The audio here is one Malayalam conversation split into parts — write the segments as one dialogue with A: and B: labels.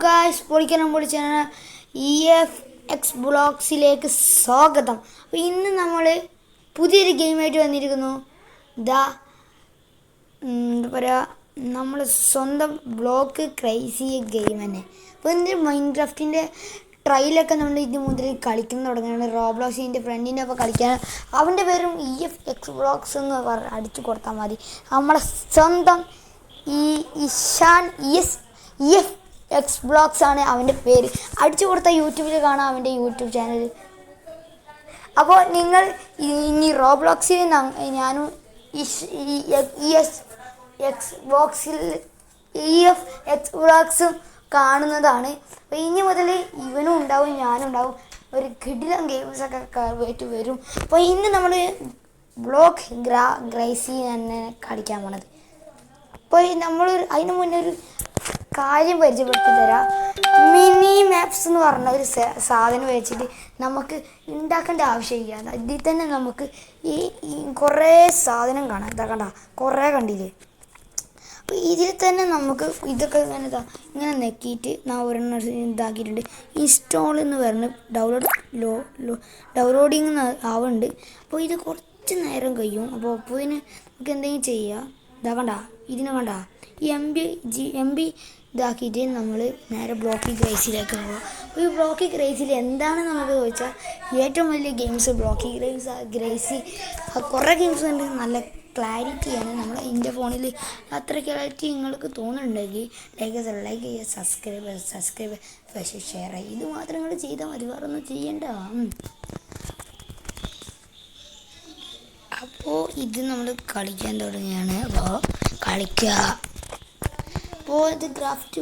A: ഗായ്സ് പൊളിക്കണം പൊളിച്ചാൽ EFX ബ്ലോഗ്സിലേക്ക് സ്വാഗതം. അപ്പോൾ ഇന്ന് നമ്മൾ പുതിയൊരു ഗെയിമായിട്ട് വന്നിരിക്കുന്നു. എന്താ പറയുക, നമ്മൾ സ്വന്തം ബ്ലോക്ക് ക്രൈസി ഗെയിം തന്നെ. അപ്പോൾ ഇതിൻ്റെ മൈൻക്രാഫ്റ്റിൻ്റെ ട്രയലൊക്കെ നമ്മൾ ഇത് മുതൽ കളിക്കുന്ന തുടങ്ങുകയാണ്. റോബ്ലോക്സിൻ്റെ ഫ്രണ്ടിൻ്റെ ഒപ്പം കളിക്കാൻ അവൻ്റെ പേരും EFX ബ്ലോഗ്സ് എന്ന് അടിച്ചു കൊടുത്താൽ മതി. നമ്മളെ സ്വന്തം ഇഷാൻ EFX ബ്ലോഗ്സ് ആണ് അവൻ്റെ പേര്. അടിച്ചു കൊടുത്ത യൂട്യൂബിൽ കാണാം അവൻ്റെ യൂട്യൂബ് ചാനൽ. അപ്പോൾ നിങ്ങൾ ഇനി റോബ്ലോക്സിൽ ഞാനും EFX ബ്ലോഗ്സും കാണുന്നതാണ്. അപ്പോൾ ഇനി മുതൽ ഇവനും ഉണ്ടാവും ഞാനും ഉണ്ടാവും. ഒരു കിടിലം ഗെയിംസൊക്കെ ആയിട്ട് വരും. അപ്പോൾ ഇന്ന് നമ്മൾ ബ്ലോക്ക് ക്രൈസി തന്നെ കളിക്കാൻ പോണത്. അപ്പോൾ നമ്മൾ അതിന് മുന്നേ ഒരു കാര്യം പരിചയപ്പെടുത്തി തരാം. മിനി മാപ്സ് എന്ന് പറഞ്ഞ ഒരു സാധനം വെച്ചിട്ട് നമുക്ക് ഉണ്ടാക്കേണ്ട ആവശ്യമില്ല. ഇതിൽ തന്നെ നമുക്ക് ഈ കുറേ സാധനം കാണാം. ഇതാ കണ്ട, കുറേ കണ്ടില്ലേ. അപ്പോൾ ഇതിൽ തന്നെ നമുക്ക് ഇതൊക്കെ ഇങ്ങനെ നെക്കിയിട്ട് ഞാൻ ഒരെണ്ണം ഇതാക്കിയിട്ടുണ്ട്. ഇൻസ്റ്റാൾ എന്ന് പറഞ്ഞ് ഡൗൺലോഡിങ് ആവുന്നുണ്ട്. അപ്പോൾ ഇത് കുറച്ച് നേരം കഴിയും. അപ്പോൾ ഇതിന് നമുക്ക് എന്തെങ്കിലും ചെയ്യുക. ഇതാ കണ്ട, ഇതിനെ കണ്ട ഈ എം ബി ഇതാക്കിയിട്ട് നമ്മൾ നേരെ ബ്ലോക്കി ക്രൈസിലേക്ക് പോകാം. അപ്പോൾ ഈ ബ്ലോക്കി ക്രൈസിൽ എന്താണ് നമുക്ക് ചോദിച്ചാൽ ഏറ്റവും വലിയ ഗെയിംസ് ബ്ലോക്കി ക്രൈസി കുറേ ഗെയിംസ് ഉണ്ട്. നല്ല ക്ലാരിറ്റിയാണ്. നമ്മൾ എൻ്റെ ഫോണിൽ അത്ര ക്ലാരിറ്റി നിങ്ങൾക്ക് തോന്നുന്നുണ്ടെങ്കിൽ ലൈക്ക് ചെയ്യുക, സബ്സ്ക്രൈബ് പക്ഷേ ഷെയർ ചെയ്യുക. ഇത് മാത്രം നിങ്ങൾ ചെയ്താൽ മതി, വേറെ ഒന്നും ചെയ്യേണ്ട. അപ്പോൾ ഇത് നമ്മൾ കളിക്കാൻ തുടങ്ങിയാണ്. അപ്പോൾ കളിക്കുക. അപ്പോൾ ഇത് ഗ്രാഫ്റ്റ്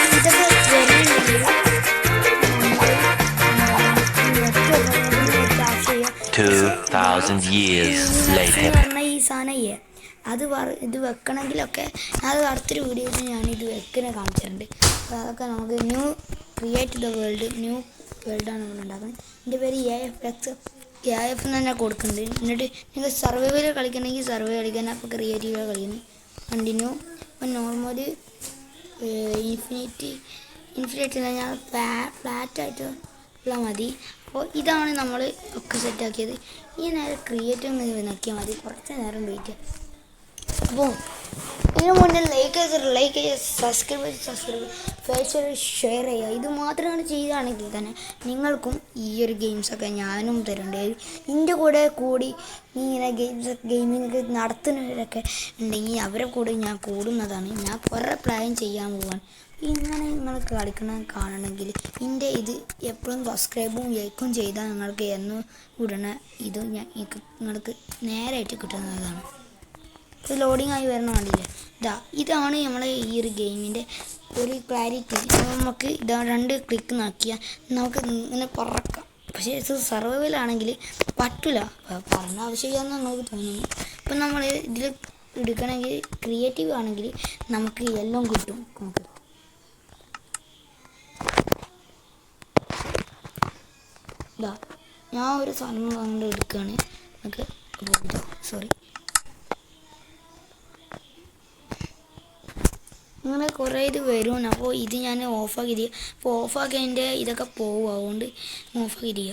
A: ഇതൊക്കെ പറഞ്ഞ ഈ സാധനം ഇത് വെക്കണമെങ്കിലൊക്കെ അത് അടുത്തൊരു വീഡിയോയിൽ ഞാനിത് വെക്കുന്ന കാണിച്ചിട്ടുണ്ട്. അപ്പോൾ അതൊക്കെ നമുക്ക് ക്രിയേറ്റ് ദ ന്യൂ വേൾഡാണ് നമ്മൾ ഉണ്ടാക്കുന്നത്. എൻ്റെ പേര് AF എന്ന് തന്നെ കൊടുക്കുന്നുണ്ട്. എന്നിട്ട് നിങ്ങൾ സർവൈവൽ കളിക്കണമെങ്കിൽ സർവൈവ് കളിക്കാൻ, അപ്പോൾ ക്രിയേറ്റീവ് കളിക്കുന്നു. കണ്ടിന്യൂ. അപ്പോൾ നോർമൽ ഇൻഫിനിറ്റി ഞാൻ ഫ്ലാറ്റായിട്ടുള്ള മതി. അപ്പോൾ ഇതാണ് നമ്മൾ ഒക്കെ സെറ്റാക്കിയത്. ഈ നേരം ക്രിയേറ്റീവ് എന്ന് നോക്കിയാൽ മതി. കുറച്ച് നേരം വെയിറ്റ്. അപ്പോൾ ഇതിന് മുന്നേ ലൈക്ക് ചെയ്യുക, സബ്സ്ക്രൈബ് ഫേസ്ബുക്ക് ഷെയർ ചെയ്യുക. ഇത് മാത്രമാണ് ചെയ്യുകയാണെങ്കിൽ തന്നെ നിങ്ങൾക്കും ഈ ഒരു ഗെയിംസൊക്കെ ഞാനും തരേണ്ടത്. ഇതിൻ്റെ കൂടി ഇങ്ങനെ ഗെയിമിങ് നടത്തുന്നവരൊക്കെ ഉണ്ടെങ്കിൽ അവരെ കൂടെ ഞാൻ കൂടുന്നതാണ്. ഞാൻ കുറേ പ്ലാൻ ചെയ്യാൻ പോവാണ്. ഇങ്ങനെ നിങ്ങൾക്ക് കാണണമെങ്കിൽ ഇതിൻ്റെ ഇത് എപ്പോഴും സബ്സ്ക്രൈബും ലൈക്കും ചെയ്താൽ നിങ്ങൾക്ക് എന്ന് ഉടനെ ഇത് നിങ്ങൾക്ക് നേരായിട്ട് കിട്ടുന്നതാണ്. ഇത് ലോഡിങ് ആയി വരണ കണ്ടില്ലേ. ഇതാണ് നമ്മളെ ഈ ഒരു ഗെയിമിൻ്റെ ഒരു ക്ലാരിറ്റി. നമുക്ക് ഇതാ 2 ക്ലിക്ക് നോക്കിയാൽ നമുക്ക് ഇങ്ങനെ പറക്കാം. പക്ഷേ ഇത് സർവൈവലാണെങ്കിൽ പറ്റില്ല. പറഞ്ഞ ആവശ്യമില്ലാന്ന് നമുക്ക് തോന്നുന്നു. ഇപ്പം നമ്മൾ ഇതിൽ എടുക്കണമെങ്കിൽ ക്രിയേറ്റീവ് ആണെങ്കിൽ നമുക്ക് എല്ലാം കിട്ടും. നമുക്ക് ഞാൻ ഒരു സാധനം കൊണ്ട് എടുക്കുകയാണ്. നമുക്ക് സോറി അങ്ങനെ കുറേ ഇത് വരും. അപ്പോൾ ഇത് ഞാൻ ഓഫാക്കി. അപ്പോൾ ഓഫാക്കിയതിൻ്റെ ഇതൊക്കെ പോകും. അതുകൊണ്ട് ഓഫാക്കി.